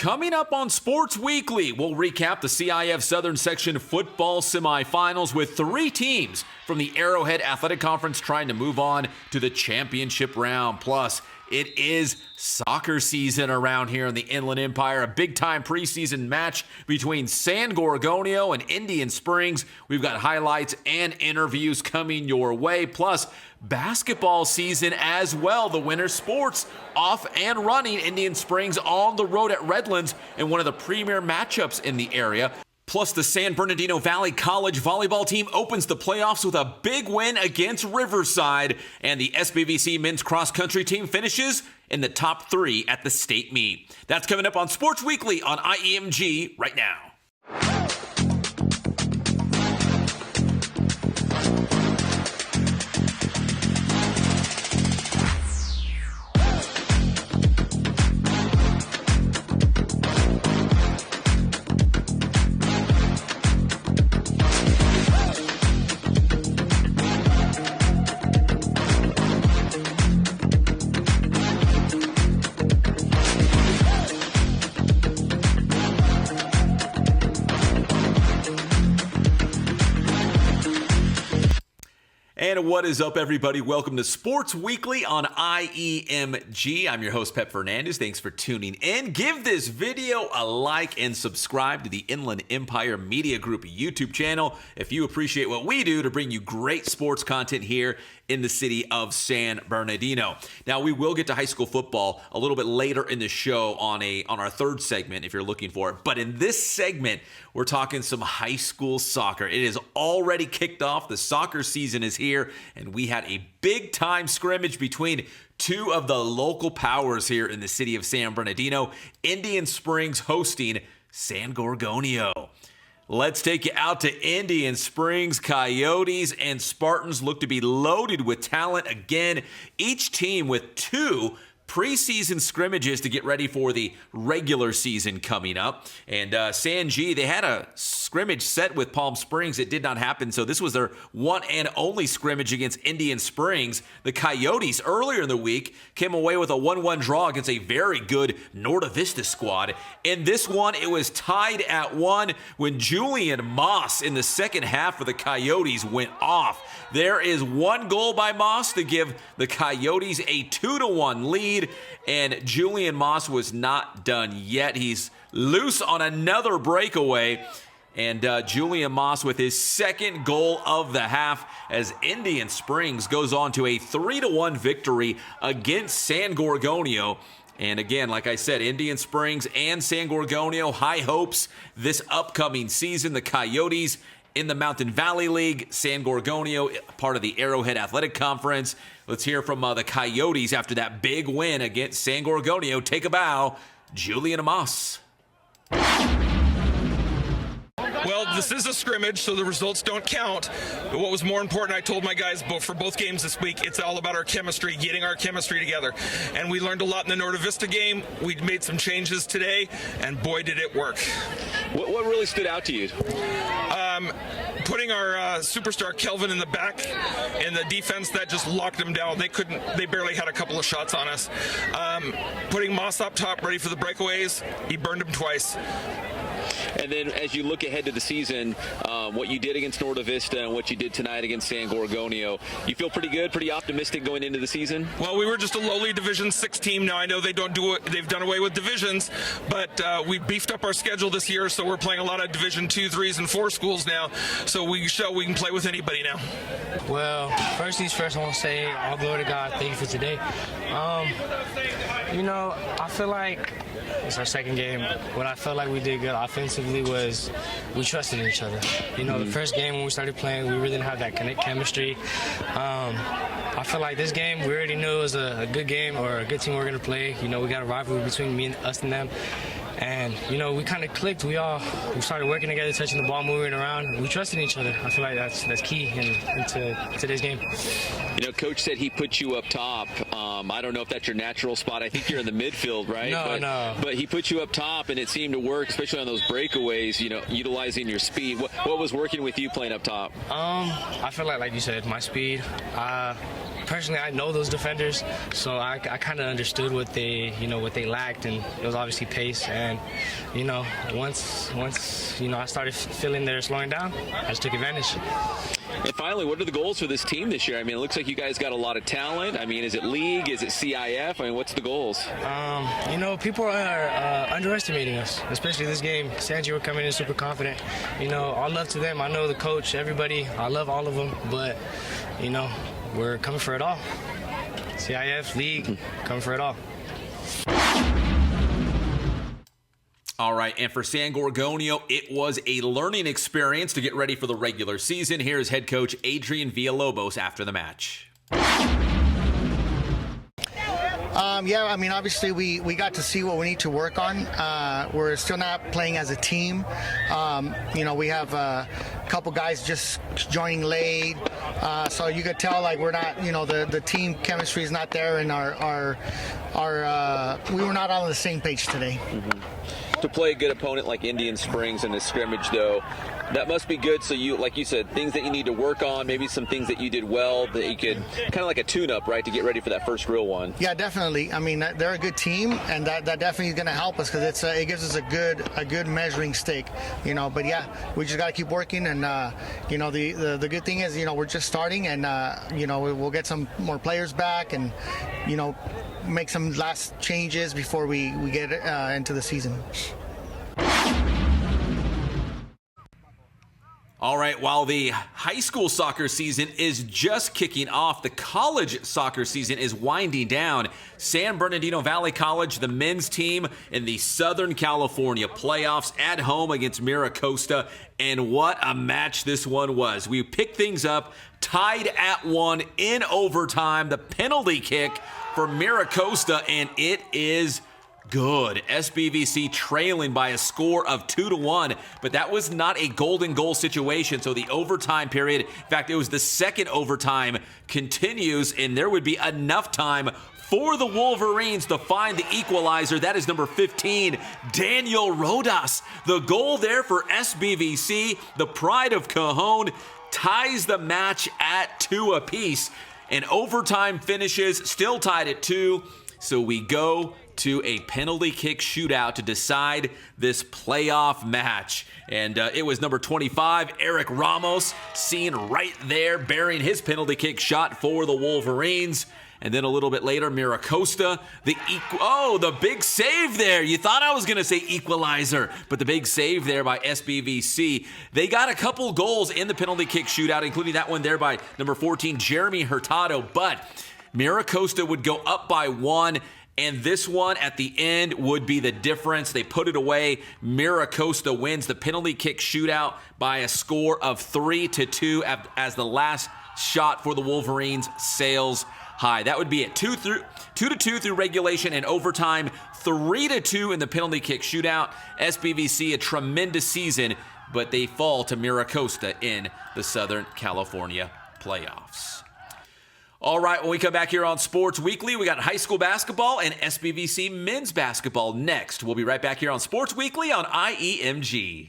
Coming up on Sports Weekly, we'll recap the CIF Southern Section football semifinals with 3 teams from the Arrowhead Athletic Conference trying to move on to the championship round. Plus, it is soccer season around here in the Inland Empire, a big-time preseason match between San Gorgonio and Indian Springs. We've got highlights and interviews coming your way, plus basketball season as well. The winter sports off and running. Indian Springs on the road at Redlands in one of the premier matchups in the area. Plus, the San Bernardino Valley College volleyball team opens the playoffs with a big win against Riverside. And the SBVC men's cross-country team finishes in the top 3 at the state meet. That's coming up on Sports Weekly on IEMG right now. And what is up, everybody? Welcome to Sports Weekly on IEMG. I'm your host, Pep Fernandez. Thanks for tuning in. Give this video a like and subscribe to the Inland Empire Media Group YouTube channel if you appreciate what we do to bring you great sports content here in the city of San Bernardino. Now, we will get to high school football a little bit later in the show on our third segment if you're looking for it. But in this segment, we're talking some high school soccer. It is already kicked off. The soccer season is here, and we had a big-time scrimmage between 2 of the local powers here in the city of San Bernardino. Indian Springs hosting San Gorgonio. Let's take you out to Indian Springs. Coyotes and Spartans look to be loaded with talent again. Each team with 2 preseason scrimmages to get ready for the regular season coming up. And San G, they had a scrimmage set with Palm Springs. It did not happen, so this was their one and only scrimmage against Indian Springs. The Coyotes earlier in the week came away with a 1-1 draw against a very good Norta Vista squad. In this one, it was tied at 1 when Julian Moss in the second half for the Coyotes went off. There is 1 goal by Moss to give the Coyotes a 2-1 lead, and Julian Moss was not done yet. He's loose on another breakaway, and Julian Moss with his second goal of the half as Indian Springs goes on to a 3-1 victory against San Gorgonio. And again, like I said, Indian Springs and San Gorgonio, high hopes this upcoming season. The Coyotes in the Mountain Valley League, San Gorgonio, part of the Arrowhead Athletic Conference. Let's hear from the Coyotes after that big win against San Gorgonio. Take a bow, Julian Moss. Well, this is a scrimmage, so the results don't count. But what was more important, I told my guys for both games this week, it's all about our chemistry, getting our chemistry together. And we learned a lot in the Norta Vista game. We made some changes today, and boy, did it work. What really stood out to you? Putting our superstar Kelvin in the back in the defense, that just locked them down. They barely had a couple of shots on us. Putting Moss up top, ready for the breakaways, he burned them twice. And then as you look ahead to the season, what you did against Norta Vista and what you did tonight against San Gorgonio, you feel pretty good, pretty optimistic going into the season? Well, we were just a lowly Division 6 team. Now I know they've done away with divisions, but we beefed up our schedule this year, so we're playing a lot of Division 2, 3s, and 4 schools now. So we can play with anybody now. Well, first things first, I want to say all glory to God. Thank you for today. I feel like it's our second game. What I felt like we did good offensively was we trusted each other. The first game when we started playing, we really didn't have that chemistry. I feel like this game, we already knew it was a good game or a good team we're going to play. We got a rivalry between us and them. And, we kind of clicked. We started working together, touching the ball, moving around. We trusted each other. I feel like that's key into today's game. Coach said he put you up top. I don't know if that's your natural spot. I think you're in the midfield, right? No. But he put you up top, and it seemed to work, especially on those breakaways, utilizing your speed. What was working with you playing up top? I feel like you said, my speed. personally, I know those defenders, so I kind of understood what they lacked, and it was obviously pace. And once I started feeling they're slowing down, I just took advantage. And finally, what are the goals for this team this year? I mean, it looks like you guys got a lot of talent. I mean, is it league? Is it CIF? I mean, what's the goals? People are underestimating us, especially this game. Sanji were coming in super confident. All love to them. I know the coach, everybody. I love all of them, but we're coming for it all. CIF, league, coming for it all. All right, and for San Gorgonio, it was a learning experience to get ready for the regular season. Here's head coach Adrian Villalobos after the match. Obviously we got to see what we need to work on. We're still not playing as a team. We have a couple guys just joining late, so you could tell we're not. The team chemistry is not there, and we were not on the same page today. Mm-hmm. To play a good opponent like Indian Springs in this scrimmage, though, that must be good. So you, like you said, things that you need to work on, maybe some things that you did well that you could kind of like a tune-up, right, to get ready for that first real one. Yeah, definitely. I mean, they're a good team, and that definitely is going to help us because it gives us a good measuring stick, But yeah, we just got to keep working, and the good thing is, we're just starting, and we'll get some more players back, and make some last changes before we get into the season. All right, while the high school soccer season is just kicking off, the college soccer season is winding down. San Bernardino Valley College, the men's team in the Southern California playoffs at home against Mira Costa, and what a match this one was. We picked things up, tied at 1 in overtime, the penalty kick for Mira Costa, and it is good. SBVC trailing by a score of 2-1, but that was not a golden goal situation. So the overtime period, in fact, it was the second overtime, continues, and there would be enough time for the Wolverines to find the equalizer. That is number 15, Daniel Rodas. The goal there for SBVC, the pride of Cajon, ties the match at 2 apiece. And overtime finishes still tied at 2. So we go to a penalty kick shootout to decide this playoff match. And it was number 25, Eric Ramos, seen right there, bearing his penalty kick shot for the Wolverines. And then a little bit later, Mira Costa, the big save there. You thought I was going to say equalizer, but the big save there by SBVC. They got a couple goals in the penalty kick shootout, including that one there by number 14, Jeremy Hurtado. But Mira Costa would go up by 1, and this one at the end would be the difference. They put it away. Mira Costa wins the penalty kick shootout by a score of 3-2 as the last shot for the Wolverines sails high. That would be it. 2-2 through regulation and overtime, 3-2 in the penalty kick shootout. SBVC, a tremendous season, but they fall to Mira Costa in the Southern California playoffs. All right, when we come back here on Sports Weekly, we got high school basketball and SBVC men's basketball next. We'll be right back here on Sports Weekly on IEMG.